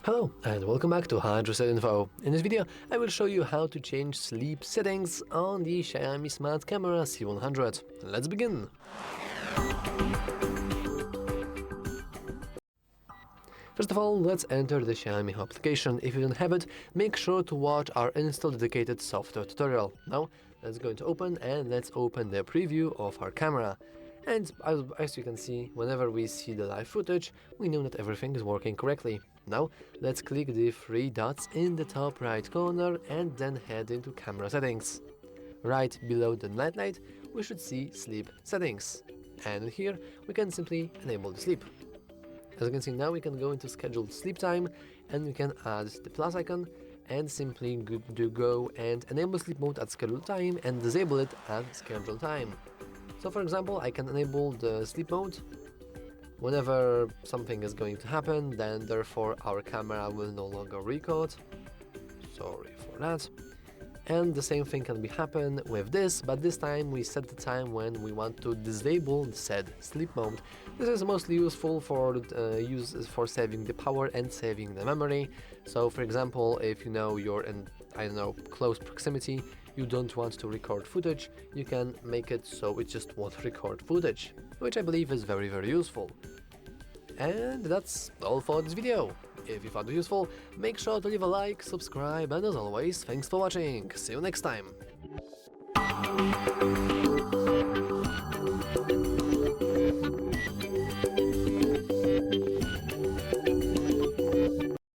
Hello and welcome back to HardReset.Info. In this video, I will show you how to change sleep settings on the XIAOMI Smart Camera C100. Let's begin! First of all, let's enter the XIAOMI application. If you don't have it, make sure to watch our install dedicated software tutorial. Now, let's go into open and let's open the preview of our camera. And as you can see, whenever we see the live footage, we know that everything is working correctly. Now, let's click the three dots in the top right corner and then head into camera settings. Right below the night light, we should see sleep settings. And here, we can simply enable the sleep. As you can see now, we can go into scheduled sleep time and we can add the plus icon and simply go and enable sleep mode at scheduled time and disable it at scheduled time. So for example, I can enable the sleep mode whenever something is going to happen, then therefore our camera will no longer record. Sorry for that. And the same thing can happen with this, but this time we set the time when we want to disable said sleep mode. This is mostly useful for for saving the power and saving the memory. So for example, if you know you're in, close proximity, you don't want to record footage, you can make it so it just won't record footage, which I believe is very useful. And that's all for this video. If you found it useful, make sure to leave a like, subscribe, and as always, thanks for watching. See you next time.